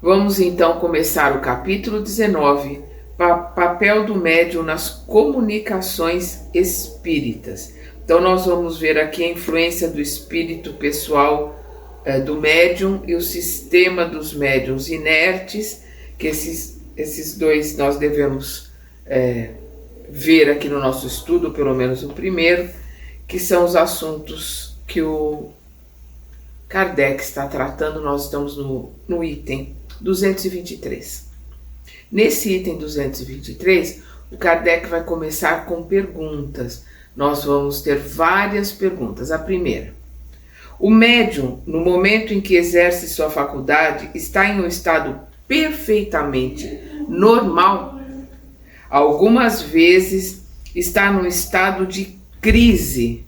Vamos então começar o capítulo 19, papel do médium nas comunicações espíritas. Então nós vamos ver aqui a influência do espírito pessoal do médium e o sistema dos médiums inertes, que esses dois nós devemos ver aqui no nosso estudo, pelo menos o primeiro, que são os assuntos que o Kardec está tratando. Nós estamos no item 223. Nesse item 223, o Kardec vai começar com perguntas. Nós vamos ter várias perguntas. A primeira: o médium, no momento em que exerce sua faculdade, está em um estado perfeitamente normal? Algumas vezes está num estado de crise,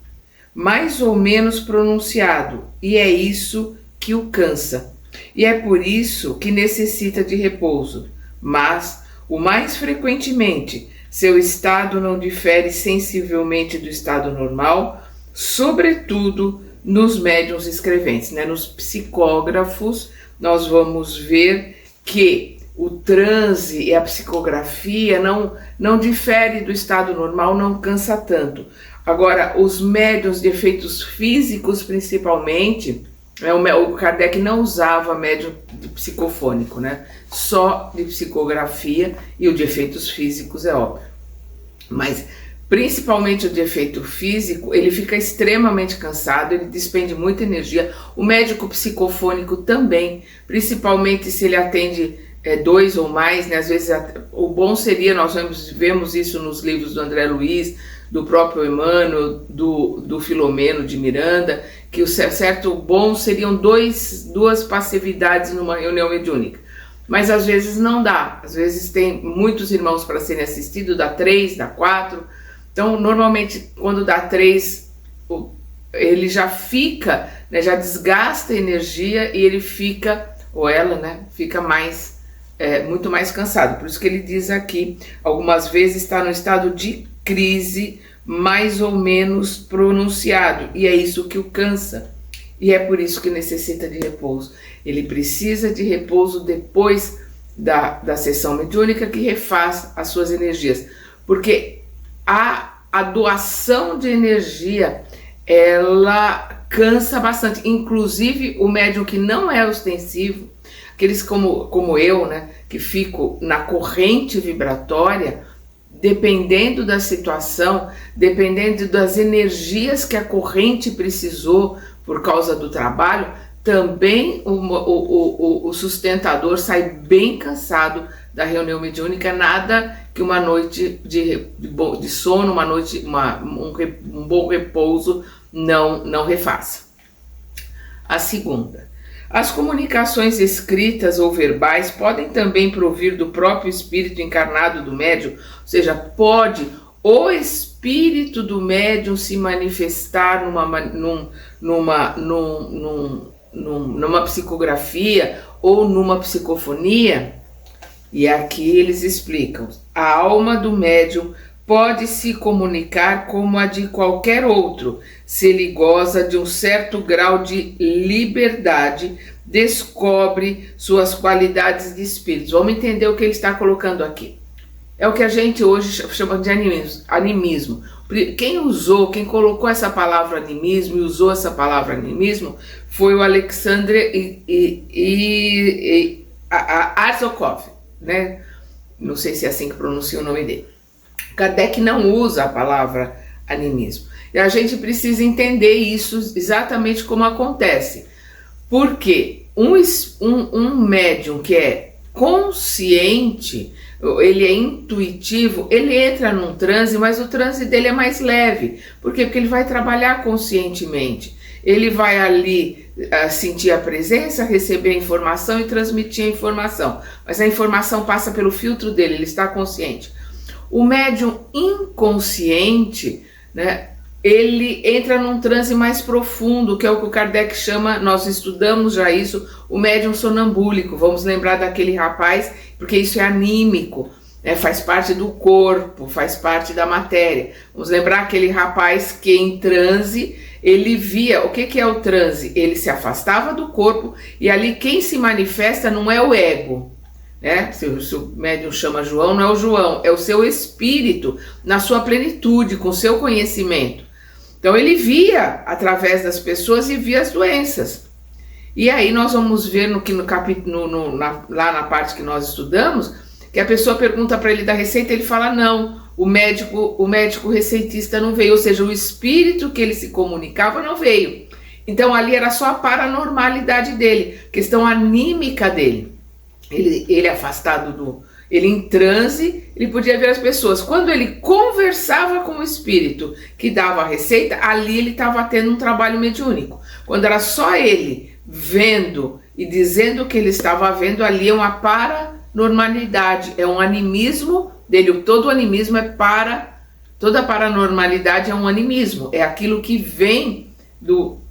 mais ou menos pronunciado, e é isso que o cansa. E é por isso que necessita de repouso. Mas, o mais frequentemente, seu estado não difere sensivelmente do estado normal, sobretudo nos médiuns escreventes, Nos psicógrafos, nós vamos ver que o transe e a psicografia não difere do estado normal, não cansa tanto. Agora, os médiuns de efeitos físicos, principalmente, o Kardec não usava médium de psicofônico, Só de psicografia, e o de efeitos físicos é óbvio. Mas, principalmente o de efeito físico, ele fica extremamente cansado, ele despende muita energia. O médico psicofônico também, principalmente se ele atende dois ou mais, Às vezes o bom seria, nós vemos isso nos livros do André Luiz, do próprio Emmanuel, do Filomeno de Miranda, que o certo bom seriam duas passividades numa reunião mediúnica. Mas às vezes não dá, às vezes tem muitos irmãos para serem assistidos, dá 3, dá 4. Então, normalmente, quando dá 3, ele já fica, já desgasta a energia e ele fica, ou ela, fica muito mais cansado. Por isso que ele diz aqui, algumas vezes está no estado de crise, mais ou menos pronunciado, e é isso que o cansa, e é por isso que necessita de repouso. Ele precisa de repouso depois da sessão mediúnica, que refaz as suas energias, porque a doação de energia, ela cansa bastante. Inclusive o médium que não é ostensivo, aqueles como eu, que fico na corrente vibratória, dependendo da situação, dependendo das energias que a corrente precisou por causa do trabalho, também o sustentador sai bem cansado da reunião mediúnica. Nada que uma noite de sono, um bom repouso não refaça. A segunda: as comunicações escritas ou verbais podem também provir do próprio espírito encarnado do médium, ou seja, pode o espírito do médium se manifestar numa psicografia ou numa psicofonia. E aqui eles explicam: a alma do médium pode se comunicar como a de qualquer outro, se ele goza de um certo grau de liberdade, descobre suas qualidades de espírito. Vamos entender o que ele está colocando aqui. É o que a gente hoje chama de animismo. Quem colocou essa palavra animismo e usou essa palavra animismo foi o Alexandre Arzokov, Não sei se é assim que pronuncia o nome dele. Kardec não usa a palavra animismo. E a gente precisa entender isso exatamente como acontece. Porque um médium que é consciente, ele é intuitivo, ele entra num transe, mas o transe dele é mais leve. Por quê? Porque ele vai trabalhar conscientemente. Ele vai ali sentir a presença, receber a informação e transmitir a informação. Mas a informação passa pelo filtro dele, ele está consciente. O médium inconsciente, ele entra num transe mais profundo, que é o que o Kardec chama, nós estudamos já isso, o médium sonambúlico. Vamos lembrar daquele rapaz, porque isso é anímico, faz parte do corpo, faz parte da matéria. Vamos lembrar aquele rapaz que em transe, Ele via, o que é o transe? Ele se afastava do corpo e ali quem se manifesta não é o ego, né? Se o médium chama João, não é o João, é o seu espírito na sua plenitude, com seu conhecimento. Então ele via através das pessoas e via as doenças. E aí nós vamos ver lá na parte que nós estudamos, que a pessoa pergunta para ele da receita, ele fala não, o médico receitista não veio, ou seja, o espírito que ele se comunicava não veio. Então ali era só a paranormalidade dele, questão anímica dele. Ele afastado ele em transe, ele podia ver as pessoas. Quando ele conversava com o espírito que dava a receita, ali ele estava tendo um trabalho mediúnico. Quando era só ele vendo e dizendo o que ele estava vendo, ali é uma paranormalidade, é um animismo dele. Todo animismo toda paranormalidade é um animismo, é aquilo que vem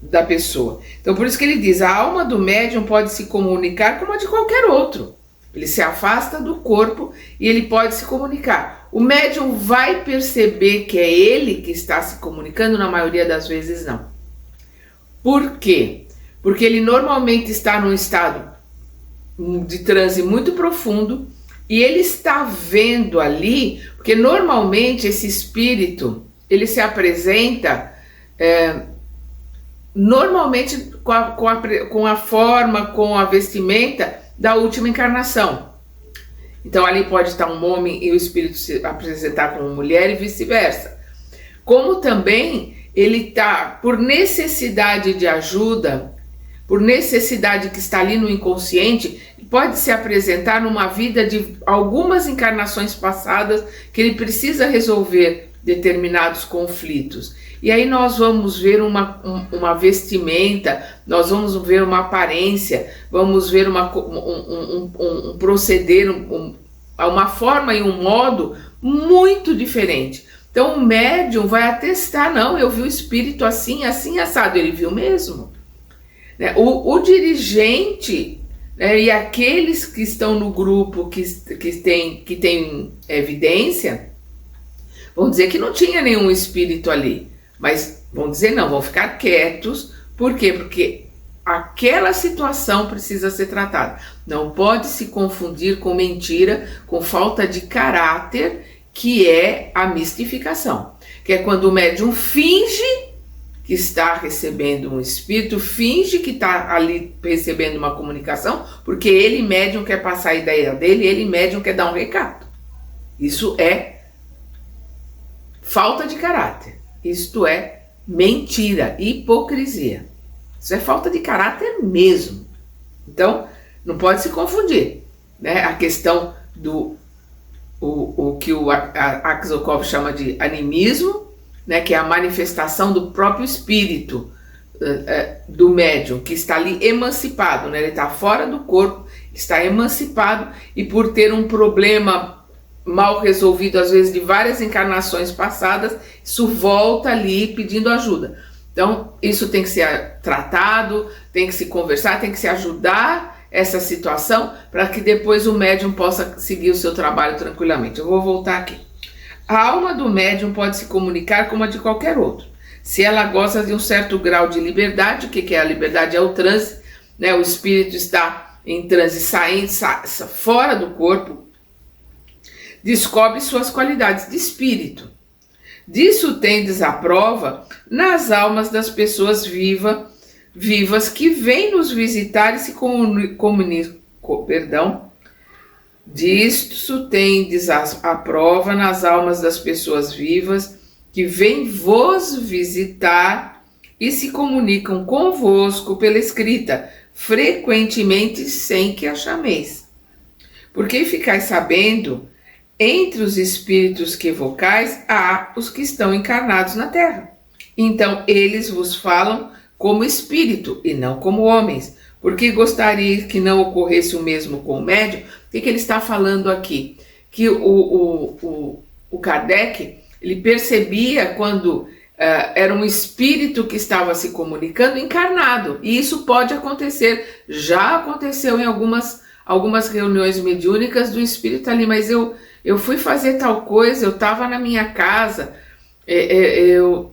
da pessoa. Então por isso que ele diz, a alma do médium pode se comunicar como a de qualquer outro. Ele se afasta do corpo e ele pode se comunicar. O médium vai perceber que é ele que está se comunicando? Na maioria das vezes não. Por quê? Porque ele normalmente está num estado de transe muito profundo e ele está vendo ali, porque normalmente esse espírito, ele se apresenta normalmente com a forma, com a vestimenta da última encarnação. Então ali pode estar um homem e o espírito se apresentar como mulher e vice-versa. Como também ele está por necessidade de ajuda, por necessidade que está ali no inconsciente, pode se apresentar numa vida de algumas encarnações passadas que ele precisa resolver determinados conflitos. E aí nós vamos ver uma vestimenta, nós vamos ver uma aparência, vamos ver um proceder, uma forma e um modo muito diferente. Então o médium vai atestar, não, eu vi o espírito assim, assim, assado, ele viu mesmo. O dirigente, né, e aqueles que estão no grupo que tem evidência, vão dizer que não tinha nenhum espírito ali. Mas vão dizer não, vão ficar quietos. Por quê? Porque aquela situação precisa ser tratada. Não pode se confundir com mentira, com falta de caráter, que é a mistificação. Que é quando o médium finge que está recebendo um espírito, finge que está ali recebendo uma comunicação, porque ele, médium, quer passar a ideia dele, ele, médium, quer dar um recado. Isso é falta de caráter. Isto é mentira, hipocrisia. Isso é falta de caráter mesmo. Então, não pode se confundir, né? A questão o que o Aksakov chama de animismo, né? Que é a manifestação do próprio espírito do médium, que está ali emancipado, né? Ele está fora do corpo, está emancipado, e por ter um problema mal resolvido, às vezes de várias encarnações passadas, isso volta ali pedindo ajuda. Então isso tem que ser tratado, tem que se conversar, tem que se ajudar essa situação para que depois o médium possa seguir o seu trabalho tranquilamente. Eu vou voltar aqui. A alma do médium pode se comunicar como a de qualquer outro. Se ela gosta de um certo grau de liberdade, o que é a liberdade? É o transe, né? O espírito está em transe, saindo fora do corpo, descobre suas qualidades de espírito. Disso tendes a prova nas almas das pessoas vivas que vêm nos visitar e se comunicam. Disso tendes a prova nas almas das pessoas vivas que vêm vos visitar e se comunicam convosco pela escrita, frequentemente sem que a chameis. Porque ficais sabendo, entre os espíritos que evocais, há os que estão encarnados na terra. Então eles vos falam como espírito e não como homens. Porque gostaria que não ocorresse o mesmo com o médium. O que ele está falando aqui? Que o Kardec, ele percebia quando era um espírito que estava se comunicando encarnado. E isso pode acontecer. Já aconteceu em algumas reuniões mediúnicas do espírito ali, mas eu fui fazer tal coisa, eu estava na minha casa, Ele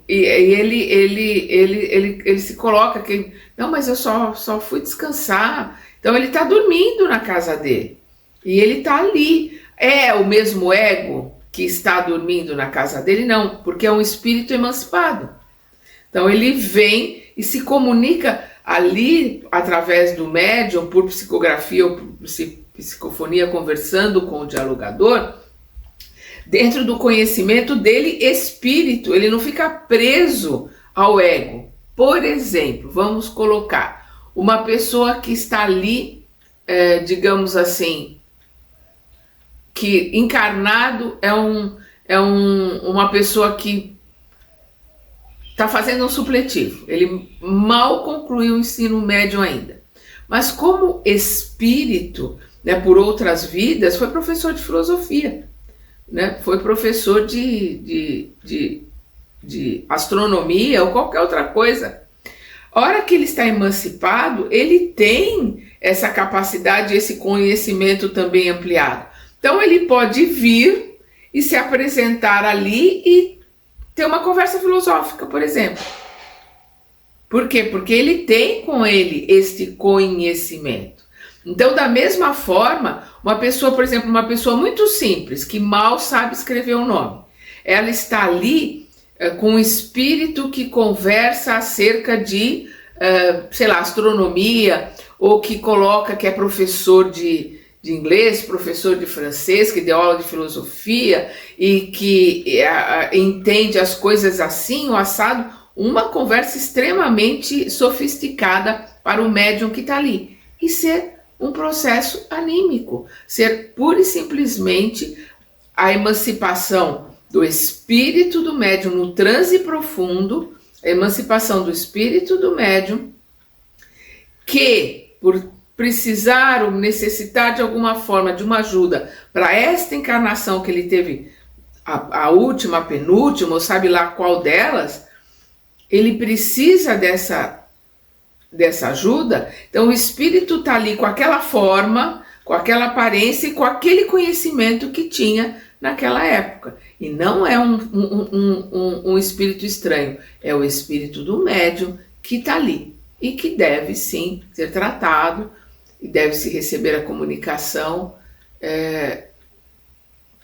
se coloca que, não, mas eu só fui descansar. Então ele está dormindo na casa dele. E ele está ali. É o mesmo ego que está dormindo na casa dele? Não, porque é um espírito emancipado. Então ele vem e se comunica ali através do médium, por psicografia ou por psicofonia, conversando com o dialogador, dentro do conhecimento dele espírito. Ele não fica preso ao ego. Por exemplo, vamos colocar uma pessoa que está ali, digamos assim, que encarnado uma pessoa que está fazendo um supletivo. Ele mal concluiu o ensino médio ainda. Mas como espírito, né, por outras vidas, foi professor de filosofia, né, foi professor de astronomia ou qualquer outra coisa. A hora que ele está emancipado, ele tem essa capacidade, esse conhecimento também ampliado. Então ele pode vir e se apresentar ali e ter uma conversa filosófica, por exemplo. Por quê? Porque ele tem com ele este conhecimento. Então, da mesma forma, uma pessoa, por exemplo, uma pessoa muito simples, que mal sabe escrever o nome, ela está ali com um espírito que conversa acerca de, sei lá, astronomia, ou que coloca que é professor de inglês, professor de francês, que deu aula de filosofia e que entende as coisas assim, o assado, uma conversa extremamente sofisticada para o médium que está ali. E ser um processo anímico, ser pura e simplesmente a emancipação do espírito do médium no transe profundo, a emancipação do espírito do médium, que por precisar ou necessitar de alguma forma de uma ajuda para esta encarnação que ele teve, a última, a penúltima, ou sabe lá qual delas, ele precisa dessa ajuda. Então o espírito está ali com aquela forma, com aquela aparência e com aquele conhecimento que tinha naquela época. E não é um espírito estranho, é o espírito do médium que está ali e que deve sim ser tratado e deve se receber a comunicação,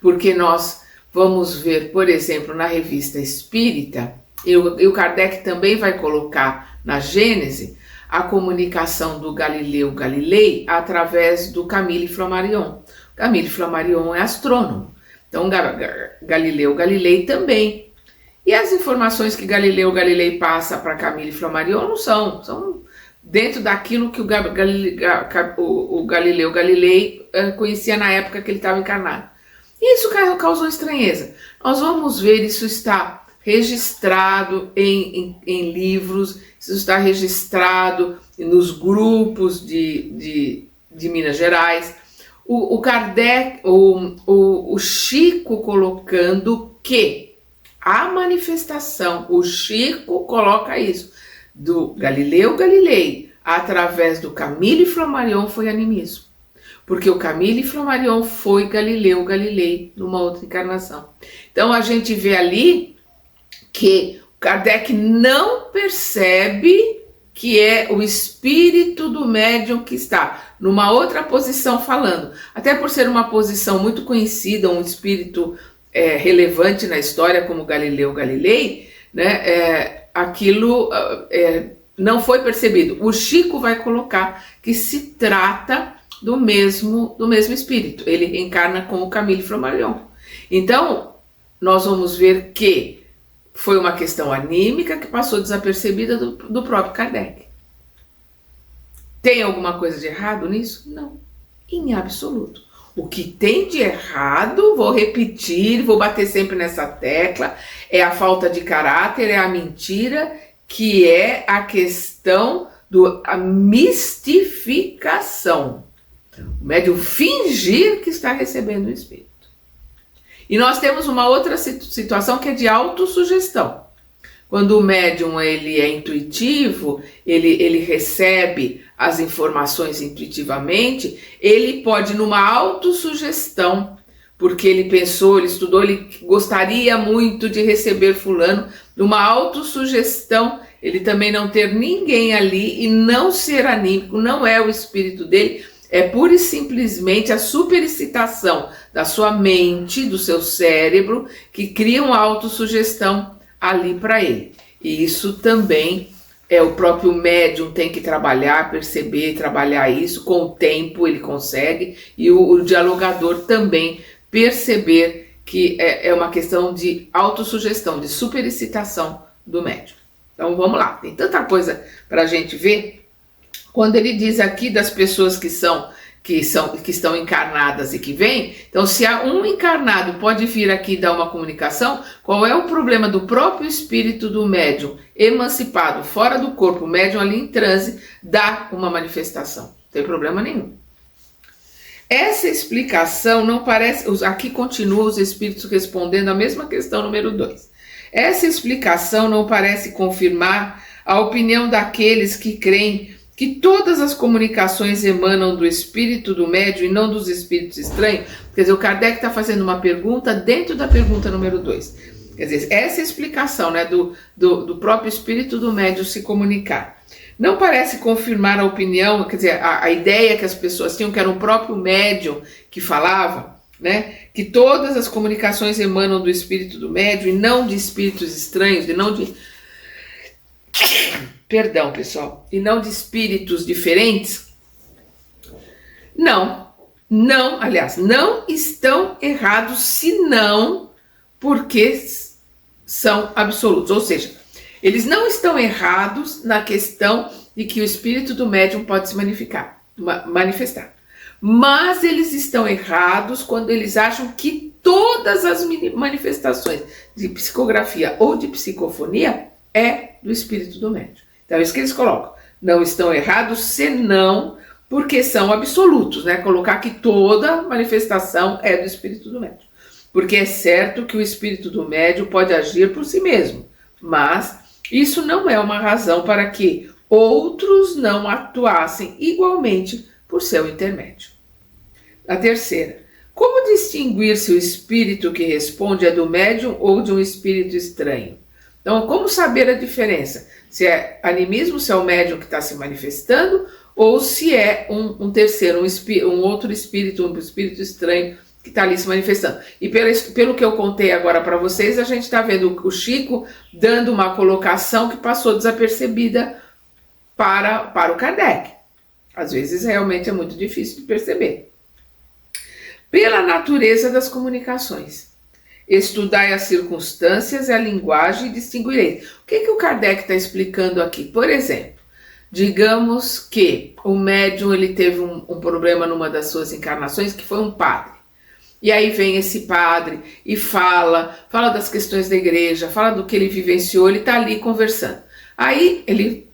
porque nós vamos ver, por exemplo, na revista Espírita, e o Kardec também vai colocar na Gênese, a comunicação do Galileu Galilei através do Camille Flammarion. Camille Flammarion é astrônomo, então Galileu Galilei também. E as informações que Galileu Galilei passa para Camille Flammarion não são dentro daquilo que o Galileu Galilei conhecia na época que ele estava encarnado. E isso causou estranheza. Nós vamos ver, isso está registrado em livros, isso está registrado nos grupos de Minas Gerais. O Kardec, o Chico colocando que a manifestação, o Chico coloca isso, do Galileu Galilei, através do Camille Flammarion, foi animismo. Porque o Camille Flammarion foi Galileu Galilei numa outra encarnação. Então a gente vê ali que Kardec não percebe que é o espírito do médium que está numa outra posição falando. Até por ser uma posição muito conhecida, um espírito relevante na história como Galileu Galilei, né, aquilo não foi percebido. O Chico vai colocar que se trata do mesmo espírito. Ele reencarna com o Camille Flammarion. Então, nós vamos ver que foi uma questão anímica que passou desapercebida do próprio Kardec. Tem alguma coisa de errado nisso? Não, em absoluto. O que tem de errado, vou repetir, vou bater sempre nessa tecla, é a falta de caráter, é a mentira, que é a questão da mistificação. O médium fingir que está recebendo o espírito. E nós temos uma outra situação que é de autossugestão. Quando o médium ele é intuitivo, ele recebe as informações intuitivamente, ele pode, numa autossugestão, porque ele pensou, ele estudou, ele gostaria muito de receber fulano, numa autossugestão, ele também não ter ninguém ali e não ser anímico, não é o espírito dele, é pura e simplesmente a superexcitação da sua mente, do seu cérebro, que cria uma autossugestão ali para ele. E isso também o próprio médium tem que trabalhar, perceber, trabalhar isso, com o tempo ele consegue, e o dialogador também perceber que é uma questão de autossugestão, de superexcitação do médium. Então vamos lá, tem tanta coisa para a gente ver. Quando ele diz aqui das pessoas que estão encarnadas e que vêm, então se há um encarnado pode vir aqui dar uma comunicação, qual é o problema do próprio espírito do médium emancipado, fora do corpo, o médium ali em transe, dá uma manifestação, não tem problema nenhum. Essa explicação não parece, aqui continua os espíritos respondendo a mesma questão número 2. Essa explicação não parece confirmar a opinião daqueles que creem que todas as comunicações emanam do espírito do médium e não dos espíritos estranhos. Quer dizer, o Kardec está fazendo uma pergunta dentro da pergunta número 2. Quer dizer, essa explicação, né, do próprio espírito do médium se comunicar não parece confirmar a opinião, quer dizer, a ideia que as pessoas tinham, que era o próprio médium que falava, né, que todas as comunicações emanam do espírito do médium e não de espíritos estranhos, e não de... Perdão, pessoal, e não de espíritos diferentes. Não, aliás, não estão errados, senão porque são absolutos. Ou seja, eles não estão errados na questão de que o espírito do médium pode se manifestar. Mas eles estão errados quando eles acham que todas as manifestações de psicografia ou de psicofonia é do espírito do médium. Então é isso que eles colocam. Não estão errados, senão porque são absolutos, né? Colocar que toda manifestação é do espírito do médium. Porque é certo que o espírito do médium pode agir por si mesmo, mas isso não é uma razão para que outros não atuassem igualmente por seu intermédio. A terceira, como distinguir se o espírito que responde é do médium ou de um espírito estranho? Então, como saber a diferença? Se é animismo, se é o médium que está se manifestando, ou se é um terceiro, um outro espírito, um espírito estranho que está ali se manifestando. E pelo que eu contei agora para vocês, a gente está vendo o Chico dando uma colocação que passou desapercebida para o Kardec. Às vezes realmente é muito difícil de perceber. Pela natureza das comunicações. Estudai as circunstâncias e a linguagem e distinguireis. O que o Kardec está explicando aqui? Por exemplo, digamos que o médium ele teve um problema numa das suas encarnações, que foi um padre. E aí vem esse padre e fala das questões da igreja, fala do que ele vivenciou, ele está ali conversando. Aí ele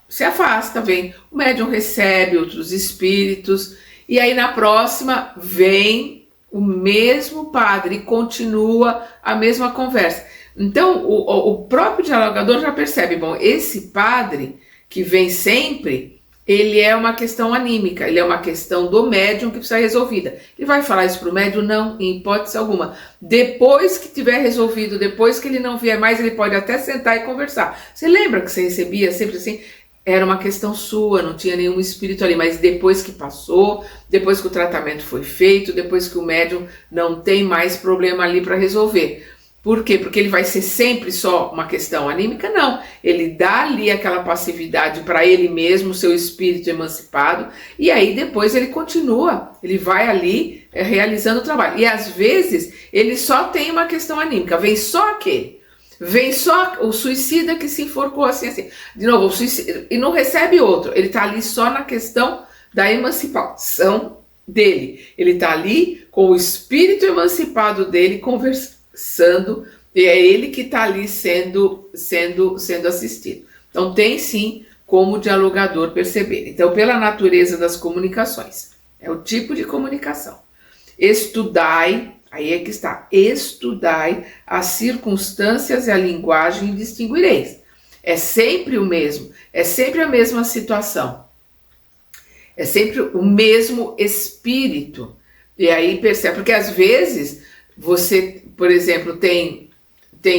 se afasta, vem, o médium recebe outros espíritos, e aí na próxima vem o mesmo padre e continua a mesma conversa. Então o próprio dialogador já percebe, bom, esse padre que vem sempre, ele é uma questão anímica, ele é uma questão do médium que precisa ser resolvida. Ele vai falar isso para o médium? Não, em hipótese alguma. Depois que tiver resolvido, depois que ele não vier mais, ele pode até sentar e conversar. Você lembra que você recebia sempre assim? Era uma questão sua, não tinha nenhum espírito ali, mas depois que passou, depois que o tratamento foi feito, depois que o médium não tem mais problema ali para resolver. Por quê? Porque ele vai ser sempre só uma questão anímica? Não. Ele dá ali aquela passividade para ele mesmo, seu espírito emancipado, e aí depois ele continua, ele vai ali realizando o trabalho. E às vezes ele só tem uma questão anímica, vem só aquele. Vem só o suicida que se enforcou assim. De novo, o suicida, e não recebe outro. Ele está ali só na questão da emancipação dele. Ele está ali com o espírito emancipado dele conversando, e é ele que está ali sendo assistido. Então tem sim como o dialogador perceber. Então, pela natureza das comunicações, é o tipo de comunicação. Estudai, aí é que está, estudai as circunstâncias e a linguagem e distinguireis. É sempre o mesmo, é sempre a mesma situação. É sempre o mesmo espírito, E aí percebe, porque às vezes você, por exemplo, tem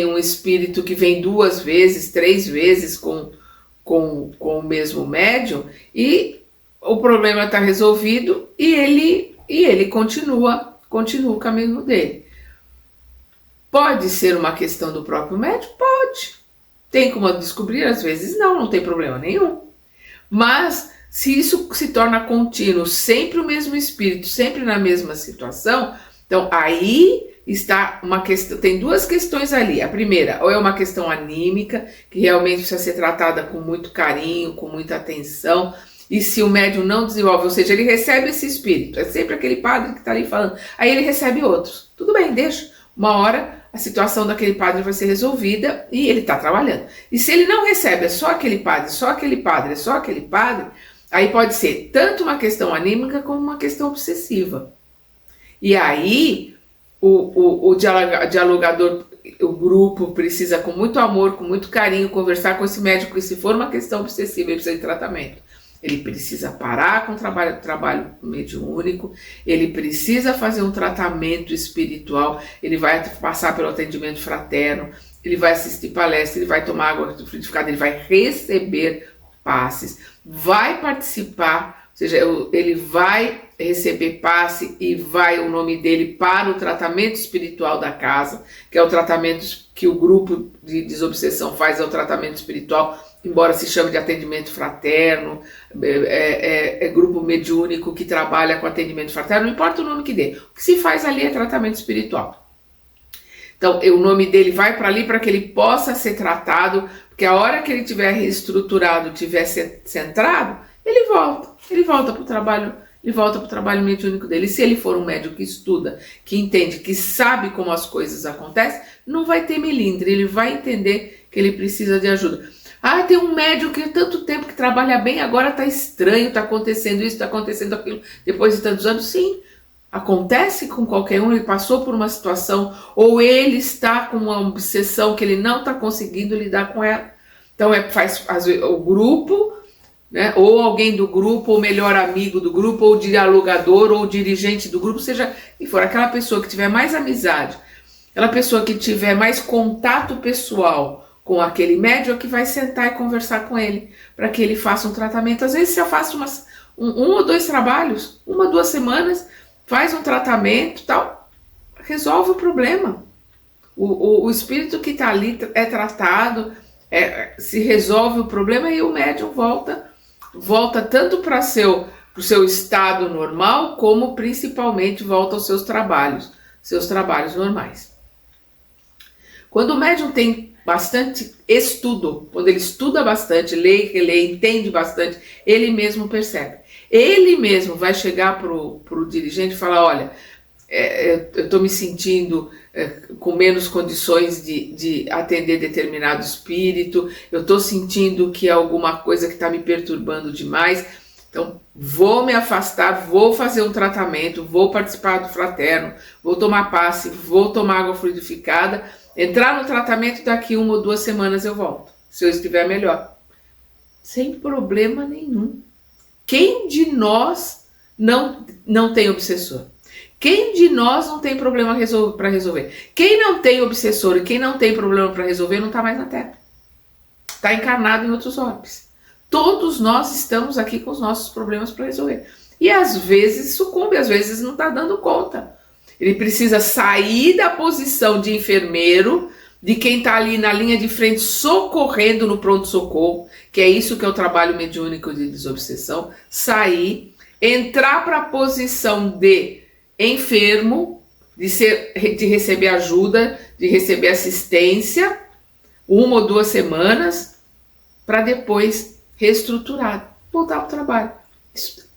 um espírito que vem 2 vezes, 3 vezes com o mesmo médium e o problema está resolvido e ele continua o caminho dele. Pode ser uma questão do próprio médium? Pode. Tem como descobrir? Às vezes não tem problema nenhum. Mas se isso se torna contínuo, sempre o mesmo espírito, sempre na mesma situação, então aí está uma questão, tem 2 questões ali. A primeira, ou é uma questão anímica, que realmente precisa ser tratada com muito carinho, com muita atenção, e se o médium não desenvolve, ou seja, ele recebe esse espírito, é sempre aquele padre que está ali falando, aí ele recebe outros. Tudo bem, deixa. Uma hora a situação daquele padre vai ser resolvida e ele está trabalhando. E se ele não recebe, é só aquele padre, só aquele padre, é só aquele padre, aí pode ser tanto uma questão anímica como uma questão obsessiva. E aí o dialogador, o grupo precisa com muito amor, com muito carinho, conversar com esse médico, e se for uma questão obsessiva, ele precisa de tratamento. Ele precisa parar com o trabalho mediúnico, ele precisa fazer um tratamento espiritual, ele vai passar pelo atendimento fraterno, ele vai assistir palestra, ele vai tomar água frutificada, ele vai receber passes, vai participar, ou seja, ele vai receber passe e vai o nome dele para o tratamento espiritual da casa, que é o tratamento que o grupo de desobsessão faz, é o tratamento espiritual, embora se chame de atendimento fraterno, é grupo mediúnico que trabalha com atendimento fraterno, não importa o nome que dê, o que se faz ali é tratamento espiritual. Então, o nome dele vai para ali para que ele possa ser tratado, porque a hora que ele tiver reestruturado, tiver centrado, ele volta para o trabalho, mediúnico dele. E se ele for um médium que estuda, que entende, que sabe como as coisas acontecem, não vai ter melindre, ele vai entender que ele precisa de ajuda. Ah, tem um médium que há tanto tempo que trabalha bem, agora está estranho, está acontecendo isso, está acontecendo aquilo, depois de tantos anos. Sim, acontece com qualquer um, ele passou por uma situação, ou ele está com uma obsessão que ele não está conseguindo lidar com ela. Então faz o grupo, né, ou alguém do grupo, ou melhor amigo do grupo, ou dialogador, ou dirigente do grupo, seja quem for, aquela pessoa que tiver mais amizade, aquela pessoa que tiver mais contato pessoal com aquele médium, que vai sentar e conversar com ele, para que ele faça um tratamento. Às vezes você faz um ou 2 trabalhos, 1, 2 semanas, faz um tratamento, tal, resolve o problema. O espírito que está ali é tratado, se resolve o problema e o médium volta tanto para o seu estado normal, como principalmente volta aos seus trabalhos normais. Quando o médium tem bastante estudo, quando ele estuda bastante, lê, relê, entende bastante, ele mesmo percebe. Ele mesmo vai chegar pro dirigente e falar, olha, eu estou me sentindo com menos condições de atender determinado espírito, eu estou sentindo que é alguma coisa que está me perturbando demais, então vou me afastar, vou fazer um tratamento, vou participar do fraterno, vou tomar passe, vou tomar água fluidificada, entrar no tratamento, daqui 1 ou 2 semanas eu volto, se eu estiver melhor. Sem problema nenhum. Quem de nós não tem obsessor? Quem de nós não tem problema para resolver? Quem não tem obsessor e quem não tem problema para resolver não está mais na Terra. Está encarnado em outros orbes. Todos nós estamos aqui com os nossos problemas para resolver. E às vezes sucumbe, às vezes não está dando conta. Ele precisa sair da posição de enfermeiro, de quem está ali na linha de frente socorrendo no pronto-socorro, que é isso que é o trabalho mediúnico de desobsessão, sair, entrar para a posição de enfermo, de receber ajuda, de receber assistência, 1 ou 2 semanas, para depois reestruturar, voltar para o trabalho. Isso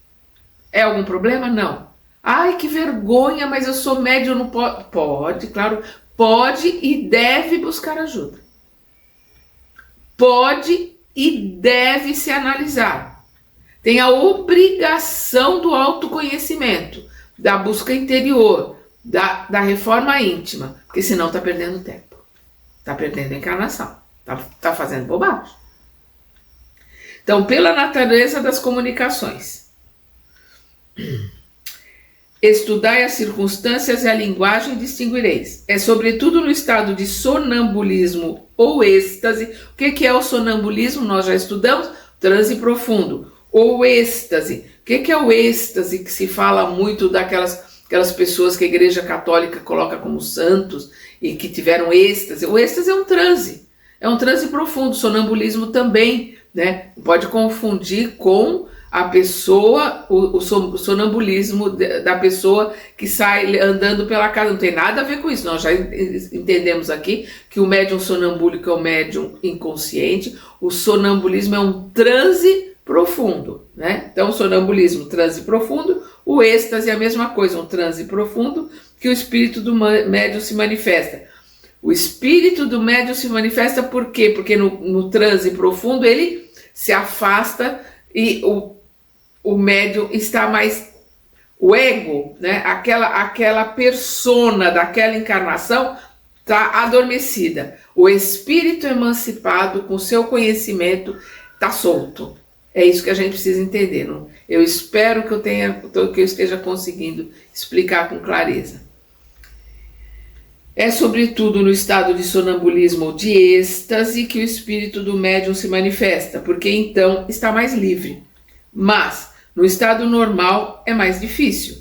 é algum problema? Não. Ai, que vergonha, mas eu sou médium, não pode. Pode, claro, pode e deve buscar ajuda. Pode e deve se analisar. Tem a obrigação do autoconhecimento, da busca interior, da reforma íntima, porque senão está perdendo tempo, está perdendo a encarnação, está fazendo bobagem. Então, pela natureza das comunicações, Estudai as circunstâncias e a linguagem e distinguireis. É sobretudo no estado de sonambulismo ou êxtase. O que é o sonambulismo? Nós já estudamos. Transe profundo. Ou êxtase. O que é o êxtase, que se fala muito daquelas pessoas que a Igreja Católica coloca como santos e que tiveram êxtase? O êxtase é um transe. É um transe profundo. Sonambulismo também, né? Pode confundir com a pessoa, o sonambulismo da pessoa que sai andando pela casa. Não tem nada a ver com isso. Nós já entendemos aqui que o médium sonambúlico é o médium inconsciente. O sonambulismo é um transe profundo, né? Então, sonambulismo, transe profundo. O êxtase é a mesma coisa, um transe profundo que o espírito do médium se manifesta. O espírito do médium se manifesta por quê? Porque no transe profundo ele se afasta e o médium está mais... O ego, né? Aquela persona daquela encarnação está adormecida. O espírito emancipado, com seu conhecimento, está solto. É isso que a gente precisa entender. Não? Eu espero que eu esteja conseguindo explicar com clareza. É sobretudo no estado de sonambulismo ou de êxtase que o espírito do médium se manifesta, porque então está mais livre. Mas no estado normal é mais difícil.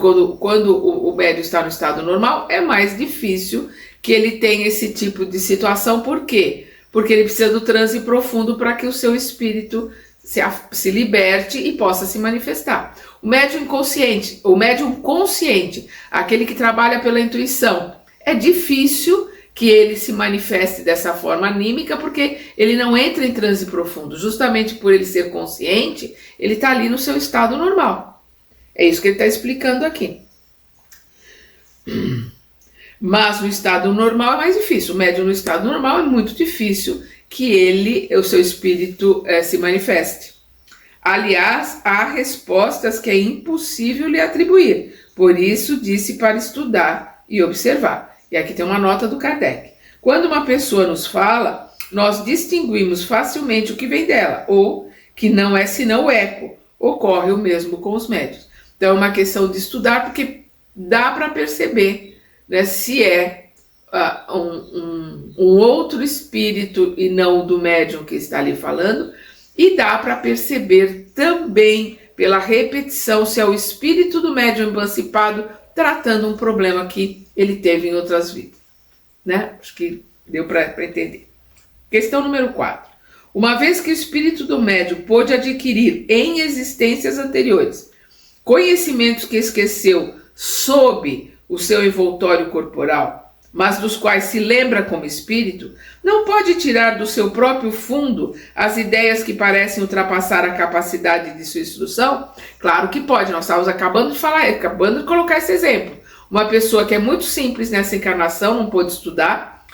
Quando o médium está no estado normal, é mais difícil que ele tenha esse tipo de situação. Por quê? Porque ele precisa do transe profundo para que o seu espírito se liberte e possa se manifestar. O médium inconsciente, o médium consciente, aquele que trabalha pela intuição, é difícil que ele se manifeste dessa forma anímica, porque ele não entra em transe profundo. Justamente por ele ser consciente, ele está ali no seu estado normal. É isso que ele está explicando aqui. Mas no estado normal é mais difícil. O médium no estado normal é muito difícil que o seu espírito se manifeste. Aliás, há respostas que é impossível lhe atribuir. Por isso disse para estudar e observar. E aqui tem uma nota do Kardec. Quando uma pessoa nos fala, nós distinguimos facilmente o que vem dela, ou que não é senão o eco. Ocorre o mesmo com os médiuns. Então é uma questão de estudar, porque dá para perceber, né, se é um outro espírito e não o do médium que está ali falando, e dá para perceber também pela repetição se é o espírito do médium emancipado tratando um problema que ele teve em outras vidas, né? Acho que deu para entender. Questão número 4. Uma vez que o espírito do médium pôde adquirir em existências anteriores conhecimentos que esqueceu sob o seu envoltório corporal, mas dos quais se lembra como espírito, não pode tirar do seu próprio fundo as ideias que parecem ultrapassar a capacidade de sua instrução? Claro que pode, nós estávamos acabando de colocar esse exemplo. Uma pessoa que é muito simples nessa encarnação, não pôde estudar,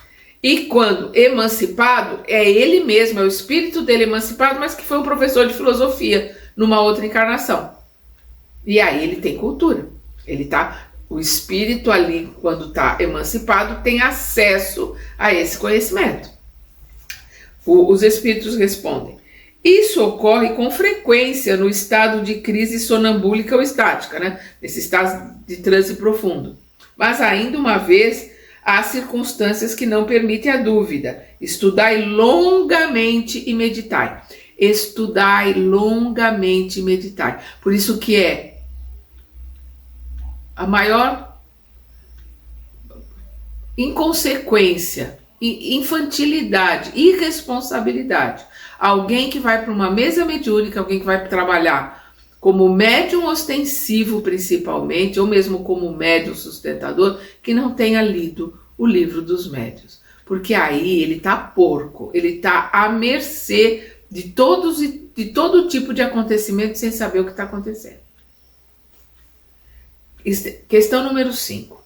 e quando emancipado, é ele mesmo, é o espírito dele emancipado, mas que foi um professor de filosofia numa outra encarnação. E aí ele tem cultura, o espírito ali, quando está emancipado, tem acesso a esse conhecimento. Os espíritos respondem: isso ocorre com frequência no estado de crise sonambúlica ou estática, né? Nesse estado de transe profundo. Mas ainda uma vez, há circunstâncias que não permitem a dúvida. Estudai longamente e meditai. Estudai longamente e meditai. Por isso que é a maior inconsequência, infantilidade, irresponsabilidade. Alguém que vai para uma mesa mediúnica, alguém que vai trabalhar como médium ostensivo principalmente, ou mesmo como médium sustentador, que não tenha lido o livro dos médiuns. Porque aí ele está porco, ele está à mercê de todo tipo de acontecimento sem saber o que está acontecendo. Questão número 5.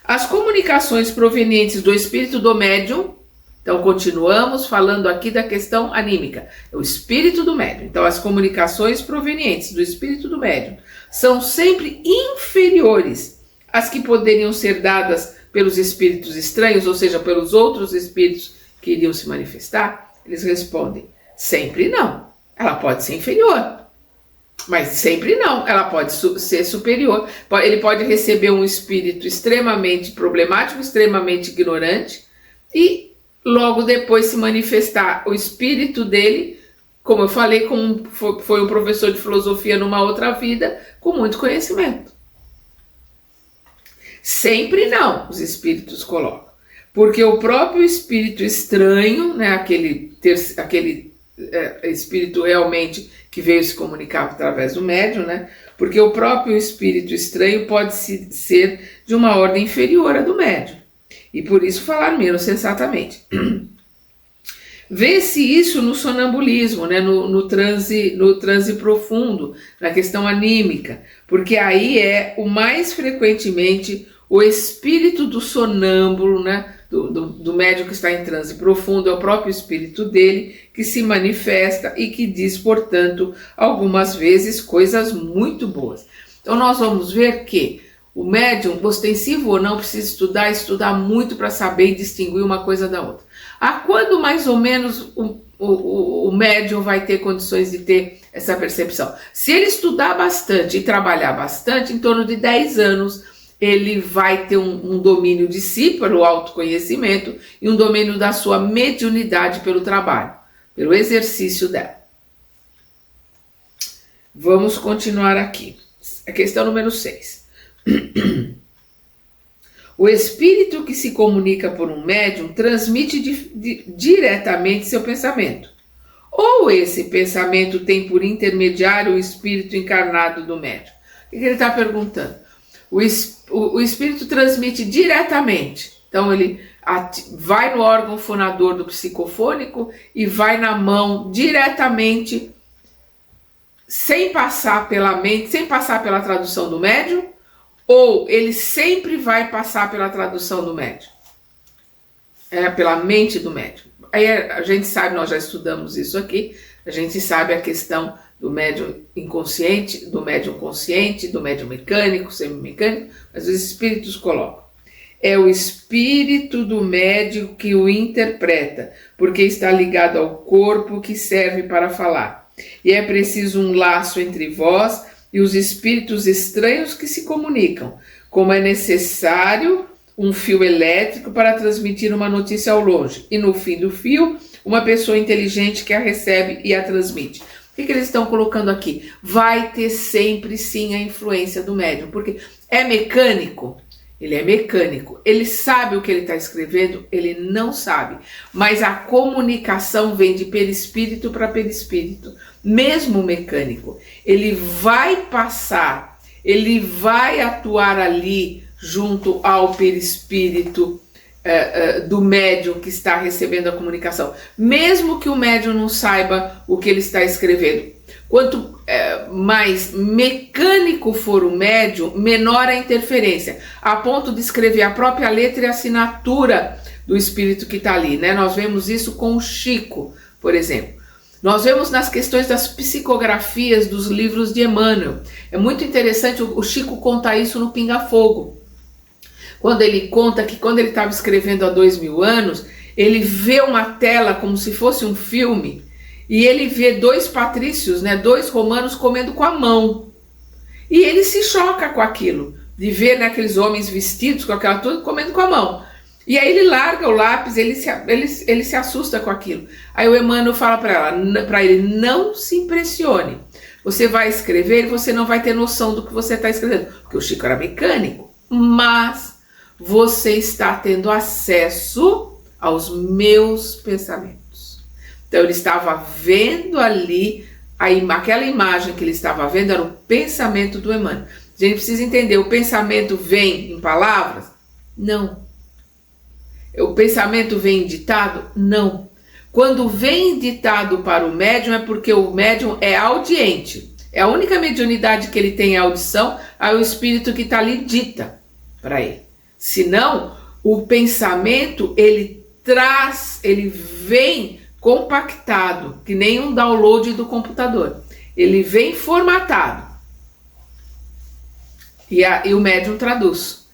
As comunicações provenientes do espírito do médium, então continuamos falando aqui da questão anímica, o espírito do médium. Então as comunicações provenientes do espírito do médium são sempre inferiores às que poderiam ser dadas pelos espíritos estranhos, ou seja, pelos outros espíritos que iriam se manifestar. Eles respondem: sempre não, ela pode ser inferior. Mas sempre não, ela pode ser superior. Ele pode receber um espírito extremamente problemático, extremamente ignorante, e logo depois se manifestar o espírito dele, como eu falei, foi um professor de filosofia numa outra vida, com muito conhecimento. Sempre não, os espíritos colocam. Porque o próprio espírito estranho, né, aquele espírito realmente que veio se comunicar através do médium, né? Porque o próprio espírito estranho pode ser de uma ordem inferior à do médium. E por isso falar menos sensatamente. Vê-se isso no sonambulismo, né? no transe profundo, na questão anímica, porque aí é o mais frequentemente o espírito do sonâmbulo, né? do médium que está em transe profundo, é o próprio espírito dele que se manifesta e que diz, portanto, algumas vezes coisas muito boas. Então nós vamos ver que o médium, ostensivo ou não, precisa estudar muito para saber distinguir uma coisa da outra. A quando mais ou menos o médium vai ter condições de ter essa percepção? Se ele estudar bastante e trabalhar bastante, em torno de 10 anos, ele vai ter um domínio de si pelo autoconhecimento e um domínio da sua mediunidade pelo trabalho, pelo exercício dela. Vamos continuar aqui. A questão número 6. O espírito que se comunica por um médium transmite diretamente seu pensamento. Ou esse pensamento tem por intermediário o espírito encarnado do médium? O que ele está perguntando? O espírito transmite diretamente. Então ele vai no órgão fonador do psicofônico e vai na mão diretamente, sem passar pela mente, sem passar pela tradução do médium, ou ele sempre vai passar pela tradução do médium? Pela mente do médium. Aí a gente sabe, nós já estudamos isso aqui, a gente sabe a questão do médium inconsciente, do médium consciente, do médium mecânico, semimecânico, mas os espíritos colocam. É o espírito do médium que o interpreta, porque está ligado ao corpo que serve para falar. E é preciso um laço entre vós e os espíritos estranhos que se comunicam, como é necessário um fio elétrico para transmitir uma notícia ao longe, e no fim do fio, uma pessoa inteligente que a recebe e a transmite. O que eles estão colocando aqui? Vai ter sempre sim a influência do médium, porque é mecânico, ele é mecânico, ele sabe o que ele está escrevendo, ele não sabe, mas a comunicação vem de perispírito para perispírito, mesmo mecânico, ele vai passar, ele vai atuar ali junto ao perispírito do médium que está recebendo a comunicação, mesmo que o médium não saiba o que ele está escrevendo. Quanto mais mecânico for o médium, menor a interferência, a ponto de escrever a própria letra e a assinatura do espírito que está ali, né? Nós vemos isso com o Chico, por exemplo. Nós vemos nas questões das psicografias dos livros de Emmanuel. É muito interessante, o Chico conta isso no Pinga Fogo. Quando ele conta que quando ele estava escrevendo há 2000 anos, ele vê uma tela como se fosse um filme, e ele vê dois patrícios, né, dois romanos comendo com a mão. E ele se choca com aquilo, de ver, né, aqueles homens vestidos com aquela tudo comendo com a mão. E aí ele larga o lápis, ele se assusta com aquilo. Aí o Emmanuel fala para ele, não se impressione. Você vai escrever e você não vai ter noção do que você está escrevendo. Porque o Chico era mecânico, mas você está tendo acesso aos meus pensamentos. Então ele estava vendo ali, aquela imagem que ele estava vendo era o pensamento do Emmanuel. A gente precisa entender, o pensamento vem em palavras? Não. O pensamento vem em ditado? Não. Quando vem ditado para o médium é porque o médium é audiente. É a única mediunidade que ele tem a audição, aí o espírito que está ali dita para ele. Senão, o pensamento ele vem compactado, que nem um download do computador. Ele vem formatado. E o médium traduz.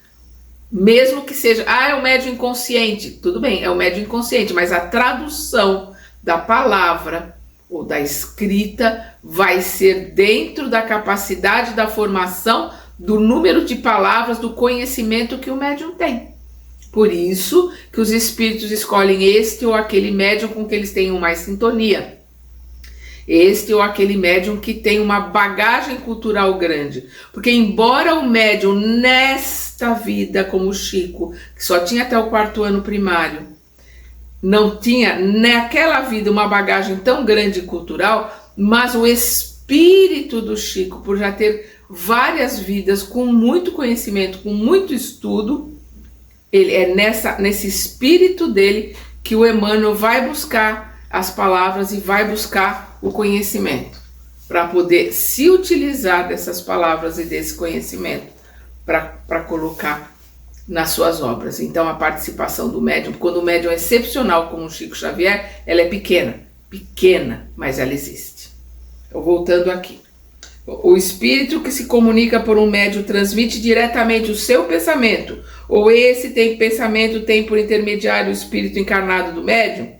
Mesmo que seja, é o médium inconsciente. Tudo bem, é o médium inconsciente, mas a tradução da palavra, ou da escrita vai ser dentro da capacidade da formação do número de palavras, do conhecimento que o médium tem. Por isso que os espíritos escolhem este ou aquele médium com que eles tenham mais sintonia. Este ou aquele médium que tem uma bagagem cultural grande. Porque embora o médium nesta vida, como o Chico, que só tinha até o 4º ano primário, não tinha naquela vida uma bagagem tão grande cultural, mas o espírito do Chico, por já ter várias vidas com muito conhecimento, com muito estudo, ele é nesse espírito dele que o Emmanuel vai buscar as palavras e vai buscar o conhecimento, para poder se utilizar dessas palavras e desse conhecimento para colocar nas suas obras. Então a participação do médium, quando o médium é excepcional como o Chico Xavier, ela é pequena, mas ela existe. Eu voltando aqui. O espírito que se comunica por um médium transmite diretamente o seu pensamento, ou esse pensamento tem por intermediário o espírito encarnado do médium?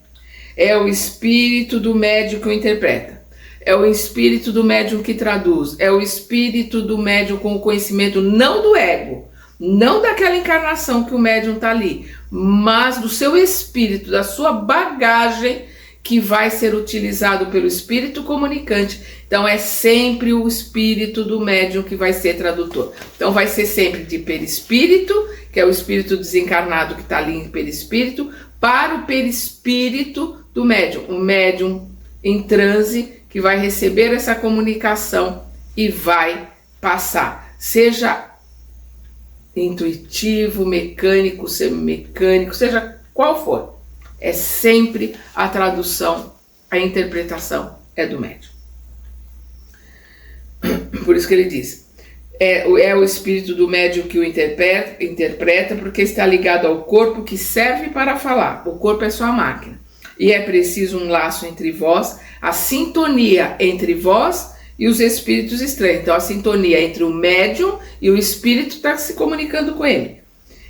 É o espírito do médium que o interpreta. É o espírito do médium que traduz. É o espírito do médium com o conhecimento não do ego, não daquela encarnação que o médium está ali, mas do seu espírito, da sua bagagem, que vai ser utilizado pelo espírito comunicante. Então é sempre o espírito do médium que vai ser tradutor. Então vai ser sempre de perispírito, que é o espírito desencarnado que está ali em perispírito, para o perispírito do médium. O médium em transe que vai receber essa comunicação e vai passar. Seja intuitivo, mecânico, semimecânico, seja qual for. É sempre a tradução, a interpretação é do médium. Por isso que ele diz, é o espírito do médium que o interpreta, porque está ligado ao corpo que serve para falar. O corpo é sua máquina. E é preciso um laço entre vós, a sintonia entre vós e os espíritos estranhos. Então a sintonia entre o médium e o espírito está se comunicando com ele.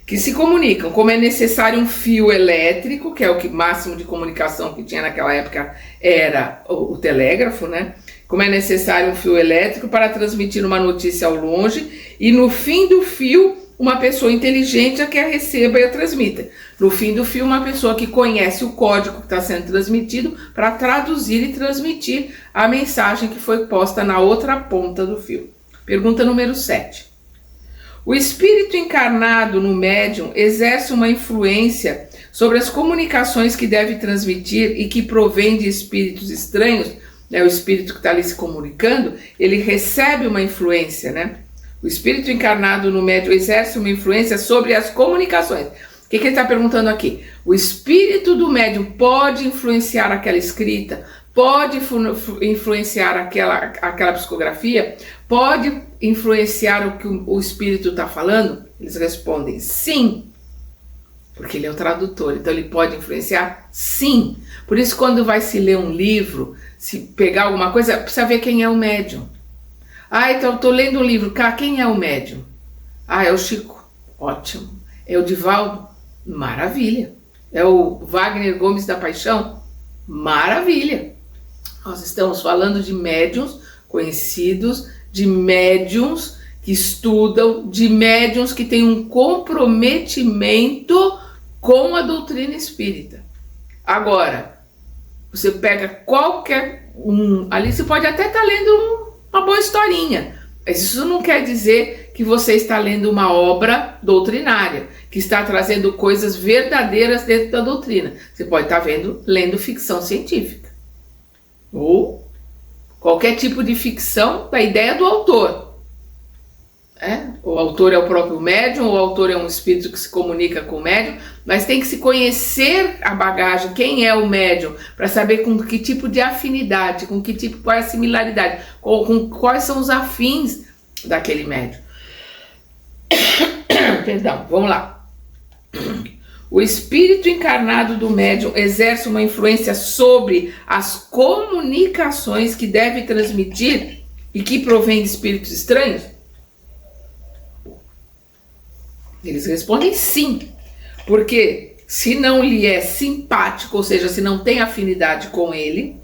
Que se comunicam, como é necessário um fio elétrico, que é o que máximo de comunicação que tinha naquela época era o telégrafo, né? Como é necessário um fio elétrico para transmitir uma notícia ao longe, e no fim do fio, uma pessoa inteligente a que a receba e a transmita. No fim do fio, uma pessoa que conhece o código que está sendo transmitido para traduzir e transmitir a mensagem que foi posta na outra ponta do fio. Pergunta número 7. O espírito encarnado no médium exerce uma influência sobre as comunicações que deve transmitir e que provém de espíritos estranhos, né? O espírito que está ali se comunicando, ele recebe uma influência, né? O espírito encarnado no médium exerce uma influência sobre as comunicações. O que ele está perguntando aqui? O espírito do médium pode influenciar aquela escrita? Pode influenciar aquela psicografia? Pode influenciar o que o espírito está falando? Eles respondem sim, porque ele é o tradutor, então ele pode influenciar sim. Por isso, quando vai se ler um livro, se pegar alguma coisa, precisa ver quem é o médium. Ah, então estou lendo um livro, quem é o médium? Ah, é o Chico, ótimo. É o Divaldo, maravilha. É o Wagner Gomes da Paixão, maravilha. Nós estamos falando de médiuns conhecidos, de médiuns que estudam, de médiuns que têm um comprometimento com a doutrina espírita. Agora, você pega qualquer um, ali você pode até estar lendo uma boa historinha, mas isso não quer dizer que você está lendo uma obra doutrinária, que está trazendo coisas verdadeiras dentro da doutrina. Você pode estar lendo ficção científica. Ou qualquer tipo de ficção da ideia do autor. O autor é o próprio médium, o autor é um espírito que se comunica com o médium, mas tem que se conhecer a bagagem, quem é o médium, para saber com que tipo de afinidade, qual é a similaridade, com quais são os afins daquele médium. Perdão, vamos lá. O espírito encarnado do médium exerce uma influência sobre as comunicações que deve transmitir e que provém de espíritos estranhos? Eles respondem sim, porque se não lhe é simpático, ou seja, se não tem afinidade com ele,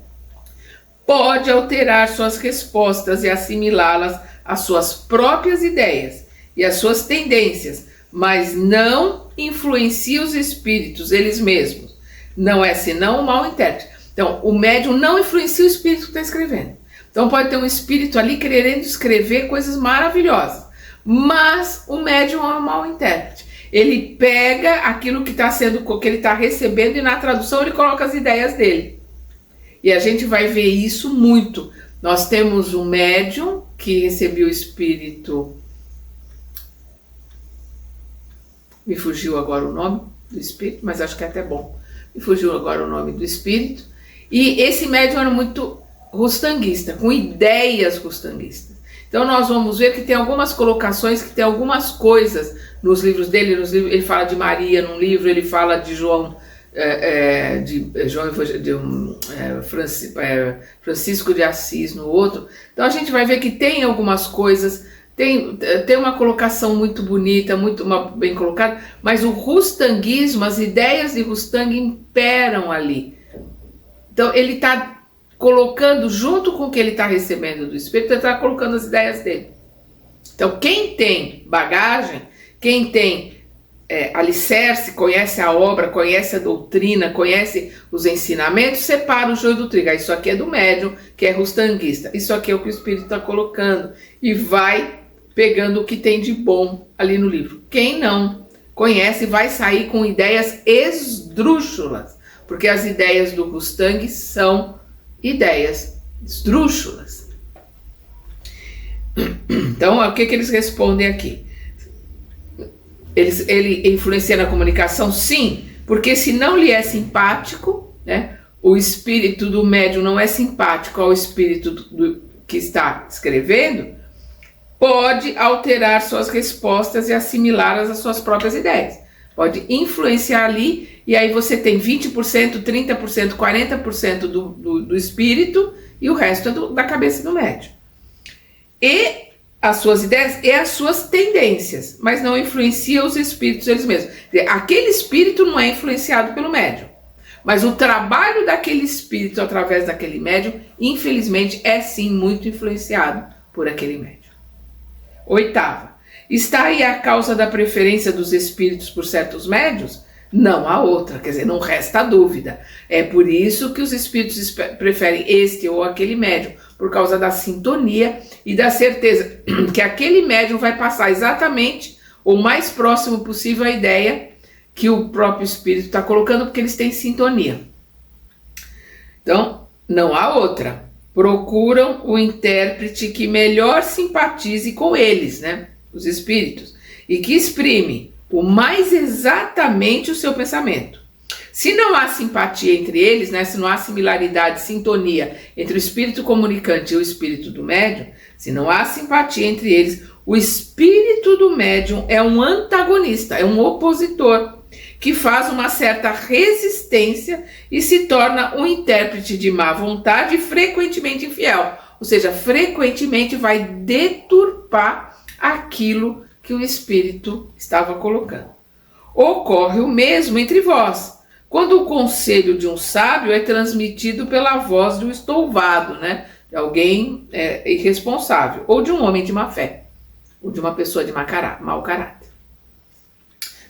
pode alterar suas respostas e assimilá-las às suas próprias ideias e às suas tendências, mas não influencia os espíritos, eles mesmos. Não é senão um mau intérprete. Então, o médium não influencia o espírito que está escrevendo. Então, pode ter um espírito ali querendo escrever coisas maravilhosas, mas o médium é um mau intérprete. Ele pega aquilo que ele está recebendo e na tradução ele coloca as ideias dele. E a gente vai ver isso muito. Nós temos um médium que recebeu o espírito. Me fugiu agora o nome do espírito, mas acho que é até bom. Me fugiu agora o nome do espírito. E esse médium era muito rustanguista, com ideias rustanguistas. Então nós vamos ver que tem algumas colocações, que tem algumas coisas nos livros dele. Ele fala de Maria num livro, ele fala de Francisco de Assis no outro. Então a gente vai ver que tem algumas coisas, tem uma colocação muito bonita, bem colocada, mas o rustanguismo, as ideias de Rustang imperam ali. Então ele está colocando, junto com o que ele está recebendo do espírito, ele está colocando as ideias dele. Então quem tem bagagem, quem tem alicerce, conhece a obra, conhece a doutrina, conhece os ensinamentos, separa o joio do trigo. Isso aqui é do médium, que é rustanguista. Isso aqui é o que o espírito está colocando. E vai pegando o que tem de bom ali no livro. Quem não conhece vai sair com ideias esdrúxulas, porque as ideias do Rustang são ideias esdrúxulas. Então, o que eles respondem aqui? Ele influencia na comunicação? Sim, porque se não lhe é simpático, né, o espírito do médium não é simpático ao espírito que está escrevendo, pode alterar suas respostas e assimilá-las às suas próprias ideias. Pode influenciar ali, e aí você tem 20%, 30%, 40% do espírito e o resto é da cabeça do médium. E as suas ideias e as suas tendências, mas não influencia os espíritos eles mesmos. Aquele espírito não é influenciado pelo médium, mas o trabalho daquele espírito através daquele médium, infelizmente, é sim muito influenciado por aquele médium. Oitava, está aí a causa da preferência dos espíritos por certos médiuns? Não há outra, quer dizer, não resta dúvida. É por isso que os espíritos preferem este ou aquele médium, por causa da sintonia e da certeza que aquele médium vai passar exatamente o mais próximo possível à ideia que o próprio espírito está colocando, porque eles têm sintonia. Então, não há outra. Procuram o intérprete que melhor simpatize com eles, né, os espíritos, e que exprime o mais exatamente o seu pensamento. Se não há simpatia entre eles, né, se não há similaridade, sintonia entre o espírito comunicante e o espírito do médium, se não há simpatia entre eles, o espírito do médium é um antagonista, é um opositor, que faz uma certa resistência e se torna um intérprete de má vontade e frequentemente infiel. Ou seja, frequentemente vai deturpar aquilo que o espírito estava colocando. Ocorre o mesmo entre vós, quando o conselho de um sábio é transmitido pela voz de um estouvado, né? De alguém irresponsável, ou de um homem de má fé, ou de uma pessoa de mau caráter.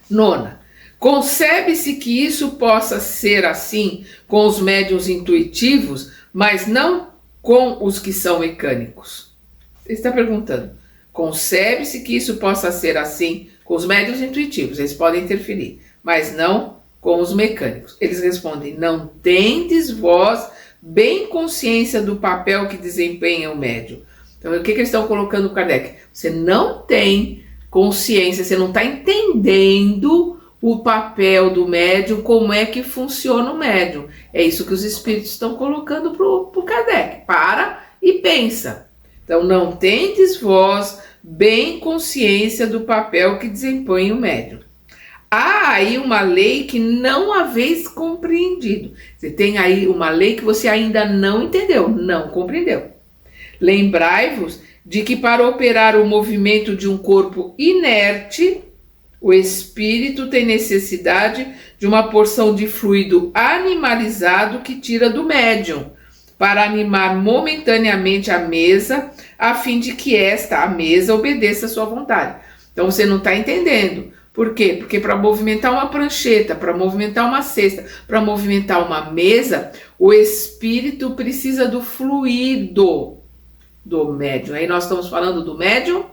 Nona, concebe-se que isso possa ser assim com os médiuns intuitivos, mas não com os que são mecânicos. Ele está perguntando, concebe-se que isso possa ser assim com os médiuns intuitivos, eles podem interferir, mas não com os mecânicos. Eles respondem, não tendes vós bem consciência do papel que desempenha o médium. Então, o que eles estão colocando no Kardec? Você não tem consciência, você não está entendendo o papel do médium, como é que funciona o médium. É isso que os espíritos estão colocando para o Kardec. Para e pensa. Então, não tendes vós bem consciência do papel que desempenha o médium. Há aí uma lei que não haveis compreendido. Você tem aí uma lei que você ainda não entendeu, não compreendeu. Lembrai-vos de que para operar o movimento de um corpo inerte, o espírito tem necessidade de uma porção de fluido animalizado que tira do médium, para animar momentaneamente a mesa, a fim de que a mesa, obedeça a sua vontade. Então você não está entendendo. Por quê? Porque para movimentar uma prancheta, para movimentar uma cesta, para movimentar uma mesa, o espírito precisa do fluido do médium. Aí nós estamos falando do médium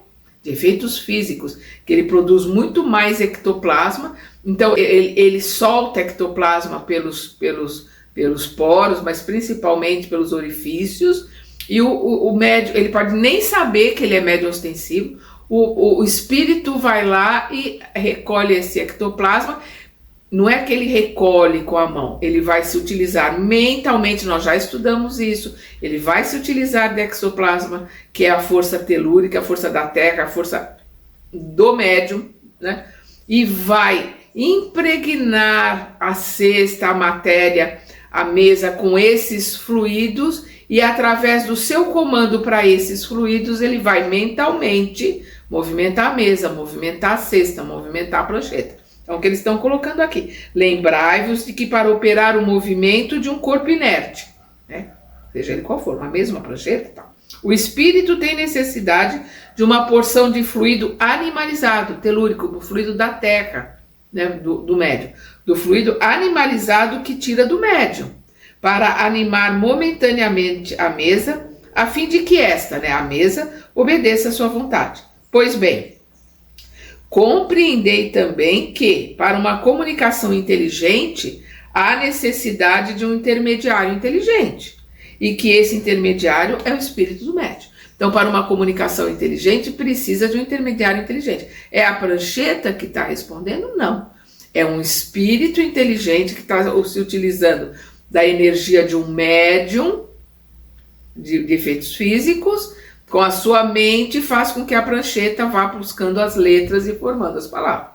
de efeitos físicos, que ele produz muito mais ectoplasma, então ele solta ectoplasma pelos poros, mas principalmente pelos orifícios, e o médium, ele pode nem saber que ele é médium ostensivo, o espírito vai lá e recolhe esse ectoplasma. Não é que ele recolhe com a mão, ele vai se utilizar mentalmente, nós já estudamos isso, ele vai se utilizar de ectoplasma, que é a força telúrica, a força da terra, a força do médium, né? E vai impregnar a cesta, a matéria, a mesa com esses fluidos, e através do seu comando para esses fluidos, ele vai mentalmente movimentar a mesa, movimentar a cesta, movimentar a prancheta. Então, o que eles estão colocando aqui: lembrai-vos de que para operar o movimento de um corpo inerte, né, seja ele qual for, uma mesma prancheta e tal, o espírito tem necessidade de uma porção de fluido animalizado, telúrico, do fluido da terra, né, do médium, do fluido animalizado que tira do médium, para animar momentaneamente a mesa, a fim de que a mesa, obedeça a sua vontade. Pois bem, compreendei também que, para uma comunicação inteligente, há necessidade de um intermediário inteligente, e que esse intermediário é o espírito do médium. Então, para uma comunicação inteligente, precisa de um intermediário inteligente. É a prancheta que está respondendo? Não. É um espírito inteligente que está se utilizando da energia de um médium, de efeitos físicos, com a sua mente, faz com que a prancheta vá buscando as letras e formando as palavras.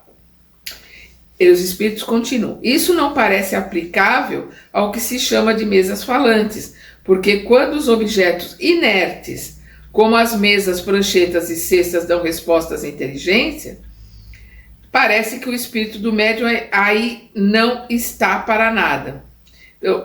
E os espíritos continuam. Isso não parece aplicável ao que se chama de mesas falantes, porque quando os objetos inertes, como as mesas, pranchetas e cestas, dão respostas à inteligência, parece que o espírito do médium aí não está para nada.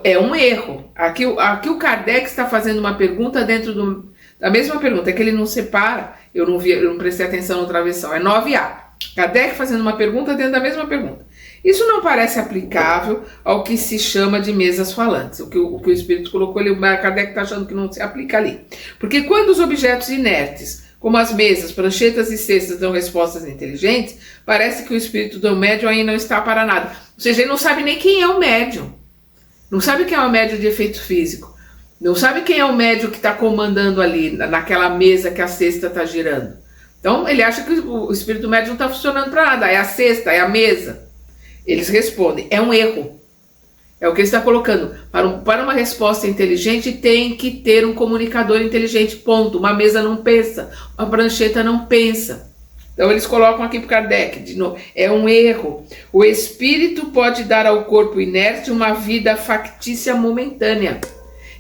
É um erro. Aqui o Kardec está fazendo uma pergunta dentro da mesma pergunta, é que ele não separa, eu não prestei atenção no travessão, é 9A. Kardec fazendo uma pergunta dentro da mesma pergunta. Isso não parece aplicável ao que se chama de mesas falantes. O que o espírito colocou ali, o Kardec está achando que não se aplica ali. Porque quando os objetos inertes, como as mesas, pranchetas e cestas, dão respostas inteligentes, parece que o espírito do médium aí não está para nada. Ou seja, ele não sabe nem quem é o médium. Não sabe quem é o médium de efeito físico. Não sabe quem é o médium que está comandando ali, naquela mesa que a cesta está girando. Então, ele acha que o espírito do médium não está funcionando para nada. É a cesta, é a mesa. Eles respondem, é um erro. É o que ele está colocando. Para uma resposta inteligente, tem que ter um comunicador inteligente, ponto. Uma mesa não pensa, uma prancheta não pensa. Então, eles colocam aqui para o Kardec, de novo, é um erro. O espírito pode dar ao corpo inerte uma vida factícia momentânea.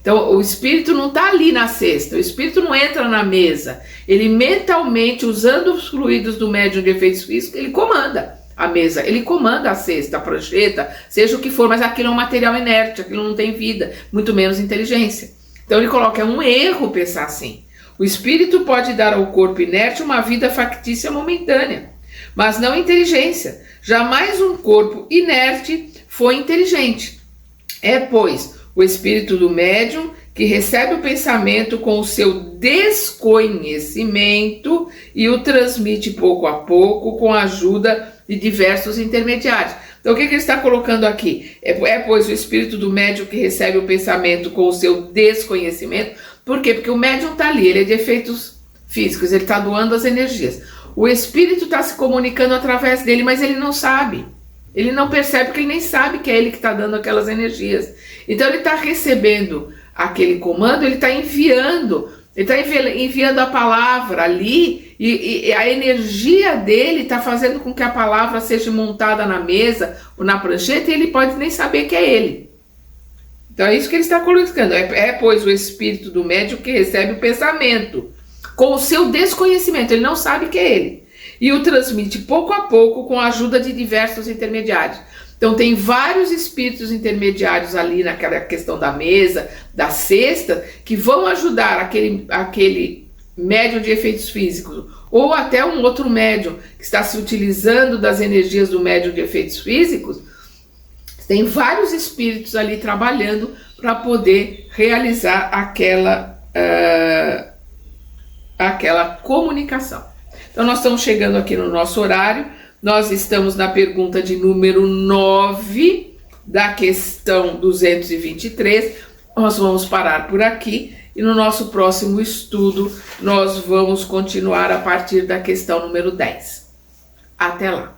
Então, o espírito não está ali na cesta, o espírito não entra na mesa. Ele mentalmente, usando os fluidos do médium de efeitos físicos, ele comanda a mesa, ele comanda a cesta, a prancheta, seja o que for, mas aquilo é um material inerte, aquilo não tem vida, muito menos inteligência. Então ele coloca, é um erro pensar assim. O espírito pode dar ao corpo inerte uma vida factícia momentânea, mas não inteligência. Jamais um corpo inerte foi inteligente. É, pois, o espírito do médium que recebe o pensamento com o seu desconhecimento e o transmite pouco a pouco com a ajuda de diversos intermediários. Então, o que ele está colocando aqui? Pois, o espírito do médium que recebe o pensamento com o seu desconhecimento. Por quê? Porque o médium está ali, ele é de efeitos físicos, ele está doando as energias. O espírito está se comunicando através dele, mas ele não sabe. Ele não percebe, porque ele nem sabe que é ele que está dando aquelas energias. Então, ele está recebendo aquele comando, ele está enviando a palavra ali, e a energia dele está fazendo com que a palavra seja montada na mesa ou na prancheta, e ele pode nem saber que é ele. Então é isso que ele está colocando. Pois o espírito do médium que recebe o pensamento com o seu desconhecimento, ele não sabe que é ele, e o transmite pouco a pouco com a ajuda de diversos intermediários. Então tem vários espíritos intermediários ali naquela questão da mesa, da cesta, que vão ajudar aquele médium de efeitos físicos, ou até um outro médium que está se utilizando das energias do médium de efeitos físicos. Tem vários espíritos ali trabalhando para poder realizar aquela comunicação. Então nós estamos chegando aqui no nosso horário, nós estamos na pergunta de número 9 da questão 223, nós vamos parar por aqui e no nosso próximo estudo nós vamos continuar a partir da questão número 10. Até lá!